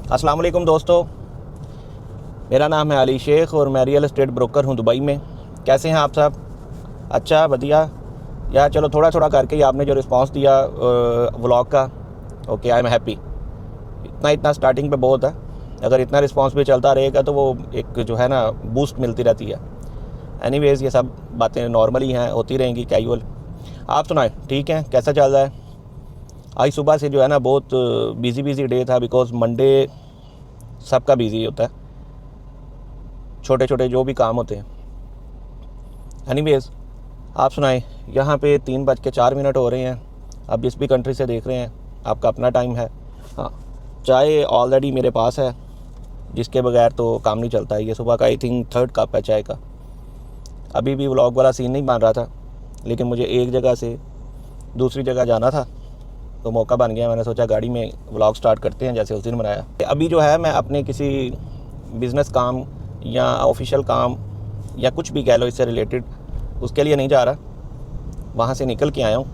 अस्सलाम वालेकुम दोस्तों, मेरा नाम है अली शेख और मैं रियल एस्टेट ब्रोकर हूं दुबई में। कैसे हैं आप सब? अच्छा, बढ़िया यार। चलो थोड़ा थोड़ा करके ही आपने जो रिस्पांस दिया व्लॉग का, ओके, आई एम हैप्पी। इतना स्टार्टिंग पे बहुत है। अगर इतना रिस्पांस भी चलता रहेगा तो वो एक जो है ना बूस्ट मिलती रहती है। एनीवेज़ ये सब बातें नॉर्मल ही हैं, होती रहेंगी, कैजुअल। आप सुनाएं, ठीक है? कैसा चल रहा है? आज सुबह से जो है ना बहुत बिजी डे था, बिकॉज़ मंडे सबका बिजी होता है, छोटे छोटे जो भी काम होते हैं। एनीवेज़ आप सुनाएं। यहाँ पे 3:04 हो रहे हैं। आप जिस भी कंट्री से देख रहे हैं, आपका अपना टाइम है। हाँ, चाय ऑलरेडी मेरे पास है, जिसके बगैर तो काम नहीं चलता है। ये सुबह का आई थिंक 3rd कप है चाय का। अभी भी व्लॉग वाला सीन नहीं बन रहा था, लेकिन मुझे एक जगह से दूसरी जगह जाना था तो मौका बन गया। मैंने सोचा गाड़ी में व्लॉग स्टार्ट करते हैं, जैसे उस दिन बनाया। अभी जो है मैं अपने किसी बिज़नेस काम या ऑफिशियल काम या कुछ भी कह लो इससे रिलेटेड, उसके लिए नहीं जा रहा। वहाँ से निकल के आया हूँ।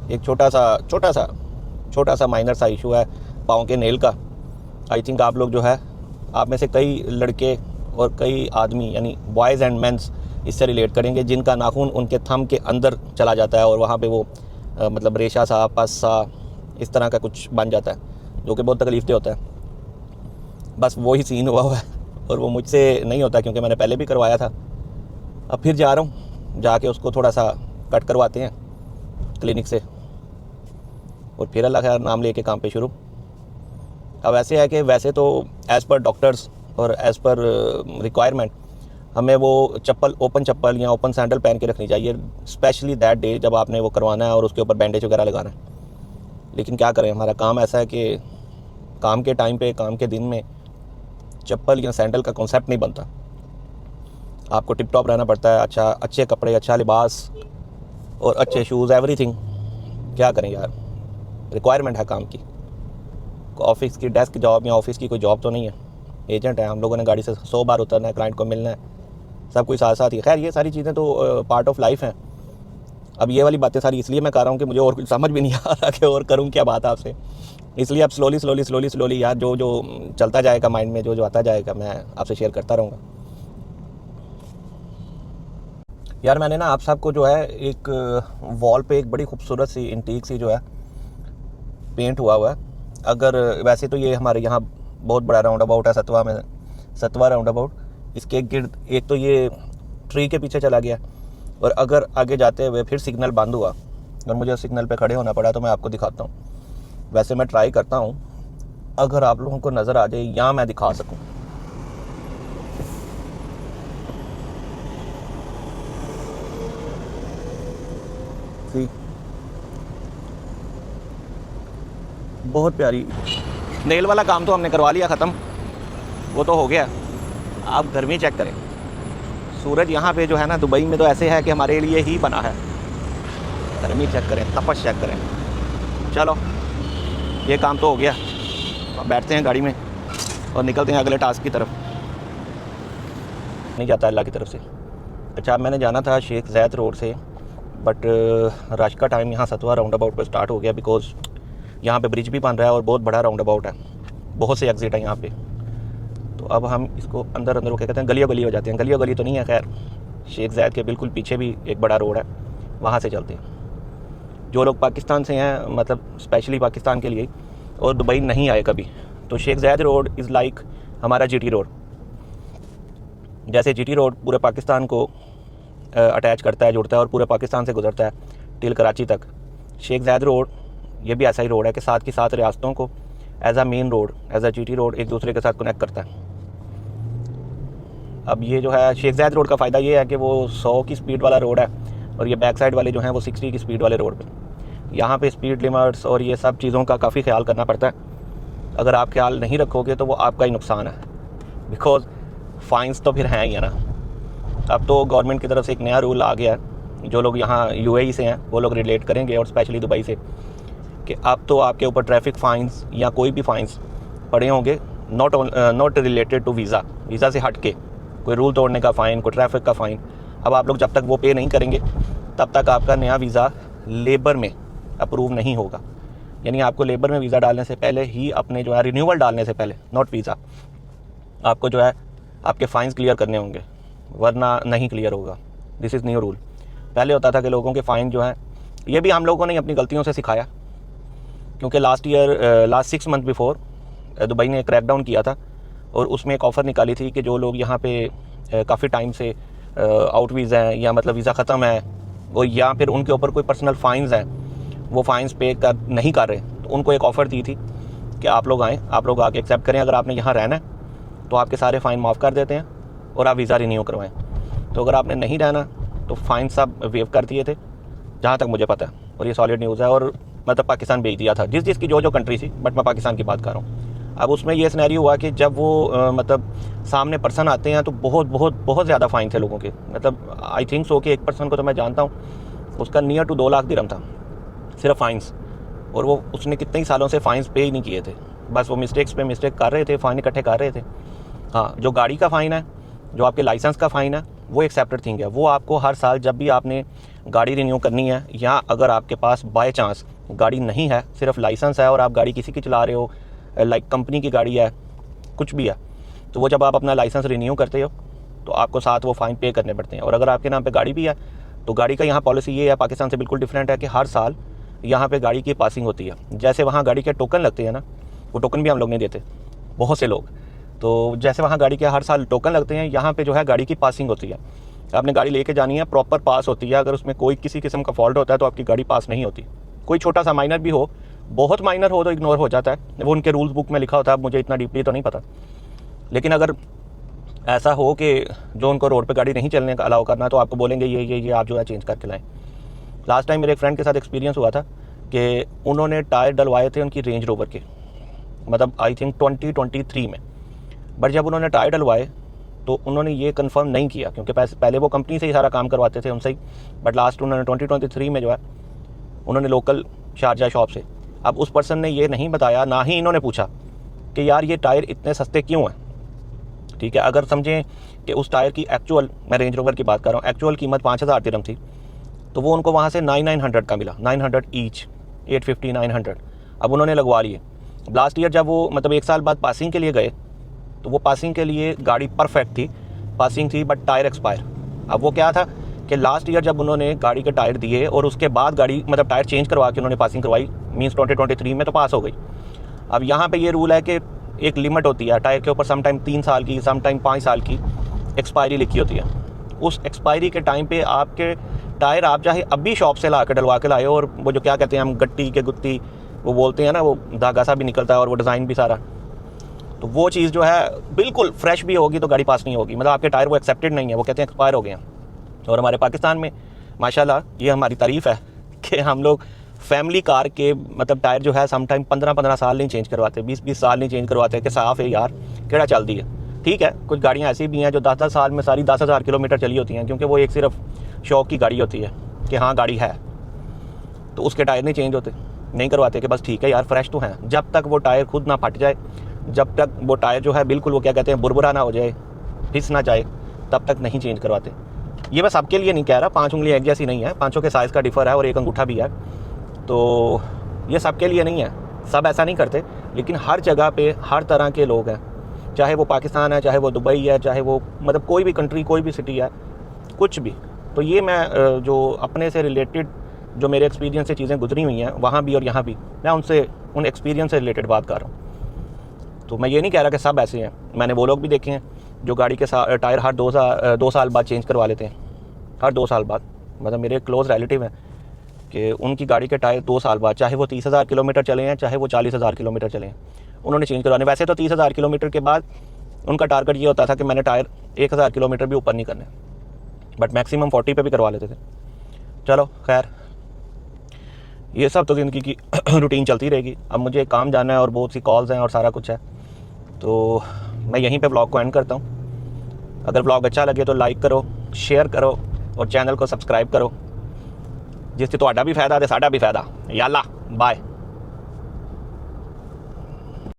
एक छोटा सा माइनर सा इशू है पाँव के नेल का। आई थिंक आप लोग जो है, आप में से कई लड़के और कई आदमी यानी बॉयज़ एंड मेंस इससे रिलेट करेंगे, जिनका नाखून उनके थंब के अंदर चला जाता है और वहाँ पे वो मतलब रेशा सा, पस सा, इस तरह का कुछ बन जाता है, जो कि बहुत तकलीफ़देह होता है। बस वही सीन हुआ है और वो मुझसे नहीं होता, क्योंकि मैंने पहले भी करवाया था। अब फिर जा रहा हूँ, जाके उसको थोड़ा सा कट करवाते हैं क्लिनिक से, और फिर अल्लाह का नाम लेके काम पे शुरू। अब ऐसे है कि वैसे तो एज़ पर डॉक्टर्स और एज़ पर रिक्वायरमेंट हमें वो चप्पल, ओपन चप्पल या ओपन सैंडल पहन के रखनी चाहिए, स्पेशली दैट डे जब आपने वो करवाना है और उसके ऊपर बैंडेज वगैरह लगाना है। लेकिन क्या करें, हमारा काम ऐसा है कि काम के टाइम पे, काम के दिन में चप्पल या सैंडल का कॉन्सेप्ट नहीं बनता। आपको टिप टॉप रहना पड़ता है, अच्छे कपड़े, अच्छा लिबास और अच्छे शूज़, एवरीथिंग। क्या करें यार, रिक्वायरमेंट है काम की। ऑफिस की डेस्क जॉब या ऑफिस की कोई जॉब तो नहीं है। एजेंट है, हम लोगों ने गाड़ी से 100 बार उतरना है, क्लाइंट को मिलना है, सब कुछ साथ साथ ही। खैर ये सारी चीज़ें तो पार्ट ऑफ लाइफ हैं। अब ये वाली बातें सारी इसलिए मैं कर रहा हूँ कि मुझे और कुछ समझ भी नहीं आ रहा कि और करूँ क्या बात आपसे। इसलिए अब स्लोली यार जो चलता जाएगा माइंड में, जो आता जाएगा, मैं आपसे शेयर करता रहूँगा। यार मैंने ना आप सबको जो है एक वॉल पे एक बड़ी खूबसूरत सी इंटीक सी जो है पेंट हुआ है। अगर वैसे तो ये हमारे यहाँ बहुत बड़ा राउंड अबाउट है, सतवा राउंड अबाउट। इसके गिर्द एक तो ये ट्री के पीछे चला गया, और अगर आगे जाते हुए फिर सिग्नल बंद हुआ और मुझे सिग्नल पे खड़े होना पड़ा, तो मैं आपको दिखाता हूँ। वैसे मैं ट्राई करता हूँ, अगर आप लोगों को नज़र आ जाए या मैं दिखा सकूँ। बहुत प्यारी। नेल वाला काम तो हमने करवा लिया ख़त्म, वो तो हो गया। आप गर्मी चेक करें, सूरज यहाँ पे जो है ना दुबई में तो ऐसे है कि हमारे लिए ही बना है। गर्मी चेक करें, तपश चेक करें। चलो ये काम तो हो गया, अब बैठते हैं गाड़ी में और निकलते हैं अगले टास्क की तरफ। नहीं जाता अल्लाह की तरफ से। अच्छा, मैंने जाना था शेख ज़ैद रोड से, बट रश का टाइम यहाँ 7वां राउंड अबाउट पर स्टार्ट हो गया, बिकॉज़ यहाँ पे ब्रिज भी बन रहा है और बहुत बड़ा राउंड अबाउट है, बहुत से एग्जिट है यहाँ पे। तो अब हम इसको अंदर क्या कहते हैं, गली हो जाते हैं। गली तो नहीं है, खैर शेख ज़ैद के बिल्कुल पीछे भी एक बड़ा रोड है, वहाँ से चलते हैं। जो लोग पाकिस्तान से हैं, मतलब स्पेशली पाकिस्तान के लिए, और दुबई नहीं आए कभी, तो शेख ज़ैद रोड इज़ लाइक हमारा GT रोड। जैसे GT रोड पूरे पाकिस्तान को अटैच करता है, जुड़ता है और पूरे पाकिस्तान से गुजरता है टिल कराची तक, शेख ज़ैद रोड ये भी ऐसा ही रोड है कि साथ के साथ रियासतों को as a main road, as a GT road एक दूसरे के साथ कनेक्ट करता है। अब ये जो है शेख ज़ैद रोड का फ़ायदा ये है कि वो 100 की स्पीड वाला रोड है, और ये बैक साइड वाले जो हैं वो 60 की स्पीड वाले रोड पे। यहाँ पे स्पीड लिमिट्स और ये सब चीज़ों का काफ़ी ख्याल करना पड़ता है। अगर आप ख्याल नहीं रखोगे तो वो आपका ही नुकसान है, बिकॉज़ फ़ाइन्स तो फिर हैं ही है ना। अब तो गवर्नमेंट की तरफ से एक नया रूल आ गया है, जो लोग यहाँ UAE से हैं वो लोग रिलेट करेंगे, और स्पेशली दुबई से, कि अब तो आपके ऊपर ट्रैफिक फ़ाइन्स या कोई भी फ़ाइन्स पड़े होंगे, नॉट रिलेटेड टू वीज़ा से हट के, कोई रूल तोड़ने का फ़ाइन, कोई ट्रैफिक का फ़ाइन। अब आप लोग जब तक वो पे नहीं करेंगे, तब तक आपका नया वीज़ा लेबर में अप्रूव नहीं होगा। यानी आपको लेबर में वीज़ा डालने से पहले ही अपने जो है रिन्यूअल डालने से पहले, नॉट वीज़ा, आपको जो है आपके फ़ाइन्स क्लियर करने होंगे, वरना नहीं क्लियर होगा। This is new rule. पहले होता था कि लोगों के फ़ाइन जो है, ये भी हम लोगों ने अपनी गलतियों से सिखाया, क्योंकि लास्ट 6 मंथ बिफोर दुबई ने क्रैकडाउन किया था और उसमें एक ऑफ़र निकाली थी कि जो लोग यहाँ पे काफ़ी टाइम से आउट वीज़ा हैं या मतलब वीज़ा ख़त्म है वो, या फिर उनके ऊपर कोई पर्सनल फ़ाइन्स हैं, वो फ़ाइन्स पे नहीं कर रहे, तो उनको एक ऑफ़र दी थी कि आप लोग आएँ, आप लोग आके एक्सेप्ट करें, अगर आपने यहाँ रहना है तो आपके सारे फ़ाइन माफ़ कर देते हैं और आप वीज़ा रिन्यू करवाएं। तो अगर आपने नहीं रहना तो फ़ाइन सब वेव कर दिए थे, जहाँ तक मुझे पता है, और ये सॉलिड न्यूज़ है। और मतलब पाकिस्तान भेज दिया था, जिसकी जो कंट्री थी, बट मैं पाकिस्तान की बात कर रहा हूँ। अब उसमें ये सिनेरियो हुआ कि जब वो मतलब सामने पर्सन आते हैं तो बहुत बहुत बहुत ज़्यादा फ़ाइन थे लोगों के। मतलब आई थिंक सो कि एक पर्सन को तो मैं जानता हूँ, उसका नियर टू 2 लाख दिरहम था सिर्फ फ़ाइन्स, और वो उसने कितने ही सालों से फ़ाइन्स पे ही नहीं किए थे, बस वो मिस्टेक्स पे मिस्टेक कर रहे थे, फ़ाइन इकट्ठे कर रहे थे। हाँ, जो गाड़ी का फ़ाइन है, जो आपके लाइसेंस का फ़ाइन है, वो एक सेपरेट थिंग है। वो आपको हर साल जब भी आपने गाड़ी रिन्यू करनी है, या अगर आपके पास बाय चांस गाड़ी नहीं है, सिर्फ लाइसेंस है और आप गाड़ी किसी की चला रहे हो, लाइक कंपनी की गाड़ी है, कुछ भी है, तो वो जब आप अपना लाइसेंस रिन्यू करते हो तो आपको साथ वो फ़ाइन पे करने पड़ते हैं। और अगर आपके नाम पे गाड़ी भी है तो गाड़ी का यहाँ पॉलिसी ये है, पाकिस्तान से बिल्कुल डिफरेंट है, कि हर साल यहाँ पे गाड़ी की पासिंग होती है। जैसे वहाँ गाड़ी के टोकन लगते हैं ना, वो टोकन भी हम लोग नहीं देते, बहुत से लोग, तो जैसे वहाँ गाड़ी के हर साल टोकन लगते हैं, यहाँ पे जो है गाड़ी की पासिंग होती है। आपने गाड़ी लेके जानी है, प्रॉपर पास होती है। अगर उसमें कोई किसी किस्म का फॉल्ट होता है तो आपकी गाड़ी पास नहीं होती। कोई छोटा सा माइनर भी हो, बहुत माइनर हो तो इग्नोर हो जाता है, वो उनके रूल्स बुक में लिखा होता है, अब मुझे इतना डीपली तो नहीं पता। लेकिन अगर ऐसा हो कि जो उनको रोड पे गाड़ी नहीं चलने का अलाउ करना, तो आपको बोलेंगे ये आप जो है चेंज करके लाएँ। लास्ट टाइम मेरे एक फ्रेंड के साथ एक्सपीरियंस हुआ था कि उन्होंने टायर डलवाए थे उनकी रेंज रोवर के, मतलब आई थिंक 2023 में, बट जब उन्होंने टायर डलवाए तो उन्होंने ये कंफर्म नहीं किया, क्योंकि पहले वो कंपनी से ही सारा काम करवाते थे उनसे ही, बट लास्ट उन्होंने 2023 में जो है उन्होंने लोकल शारजा शॉप से, अब उस पर्सन ने ये नहीं बताया, ना ही इन्होंने पूछा कि यार ये टायर इतने सस्ते क्यों हैं। ठीक है, अगर समझें कि उस टायर की एक्चुअल, मैं रेंज रोवर की बात कर रहा हूँ, एक्चुअल कीमत 5000 दिरहम थी, तो वो उनको वहाँ से 900 का मिला, 900 ईच, 850 900। अब उन्होंने लगवा लिए। लास्ट ईयर जब वो मतलब 1 साल बाद पासिंग के लिए गए, तो वो पासिंग के लिए गाड़ी परफेक्ट थी, पासिंग थी, बट टायर एक्सपायर। अब वो क्या था कि लास्ट ईयर जब उन्होंने गाड़ी के टायर दिए और उसके बाद गाड़ी मतलब टायर चेंज करवा के उन्होंने पासिंग करवाई, मीन्स 2023 में तो पास हो गई। अब यहाँ पे ये रूल है कि एक लिमिट होती है टायर के ऊपर, सम टाइम 3 साल की, सम टाइम 5 साल की एक्सपायरी लिखी होती है। उस एक्सपायरी के टाइम पे आपके टायर आप चाहे अभी शॉप से ला के डलवा के लाए, और वो जो क्या कहते हैं हम गट्टी के गुत्ती वो बोलते हैं ना, वो धागा सा भी निकलता है और वो डिज़ाइन भी सारा, तो वो चीज़ जो है बिल्कुल फ्रेश भी होगी तो गाड़ी पास नहीं होगी, मतलब आपके टायर वो एक्सेप्टेड नहीं है, वो कहते हैं एक्सपायर हो गए हैं। और हमारे पाकिस्तान में माशाल्लाह ये हमारी तारीफ़ है कि हम लोग फैमिली कार के मतलब टायर जो है सम टाइम 15-15 साल नहीं चेंज करवाते, 20-20 साल नहीं चेंज करवाते, कि साफ़ है यार केड़ा चलती है। ठीक है, कुछ गाड़ियाँ ऐसी भी हैं जो 10-10 साल में सारी 10,000 किलोमीटर चली होती हैं, क्योंकि वो एक सिर्फ शौक की गाड़ी होती है कि हाँ गाड़ी है, तो उसके टायर नहीं चेंज होते, नहीं करवाते, कि बस ठीक है यार फ्रेश तो हैं। जब तक वो टायर खुद ना फट जाए, जब तक वो टायर जो है बिल्कुल वो क्या कहते हैं बुरबुरा ना हो जाए, फिस ना जाए, तब तक नहीं चेंज करवाते। ये मैं सबके लिए नहीं कह रहा, 5 उंगलियां एक जैसी नहीं है, 5 के साइज़ का डिफ़र है और एक अंगूठा भी है, तो ये सबके लिए नहीं है, सब ऐसा नहीं करते। लेकिन हर जगह पे हर तरह के लोग हैं, चाहे वो पाकिस्तान है, चाहे वो दुबई है, चाहे वो मतलब कोई भी कंट्री, कोई भी सिटी है, कुछ भी। तो ये मैं जो अपने से रिलेटेड जो मेरे एक्सपीरियंस से चीज़ें गुजरी हुई हैं वहाँ भी और यहाँ भी, मैं उनसे उन एक्सपीरियंस से रिलेटेड बात कर रहा हूँ। तो मैं ये नहीं कह रहा कि सब ऐसे हैं, मैंने वो लोग भी देखे हैं जो गाड़ी के टायर हर 2 साल बाद चेंज करवा लेते हैं, हर 2 साल बाद। मतलब मेरे क्लोज़ रिलेटिव हैं कि उनकी गाड़ी के टायर 2 साल बाद, चाहे वो 30,000 किलोमीटर चले हैं, चाहे वो 40,000 किलोमीटर चले हैं, उन्होंने चेंज करवाने। वैसे तो 30,000 किलोमीटर के बाद उनका टारगेट ये होता था कि मैंने टायर 1,000 किलोमीटर भी ऊपर नहीं करने, बट मैक्सिमम 40 पे भी करवा लेते थे। चलो खैर, ये सब तो ज़िंदगी की रूटीन चलती रहेगी। अब मुझे काम जाना है और बहुत सी कॉल्स हैं और सारा कुछ है, तो मैं यहीं पे ब्लॉग को एंड करता हूँ। अगर ब्लॉग अच्छा लगे तो लाइक करो, शेयर करो और चैनल को सब्सक्राइब करो, जिससे ਤੁਹਾਡਾ भी फ़ायदा तो साडा भी फ़ायदा। याल्ला बाय।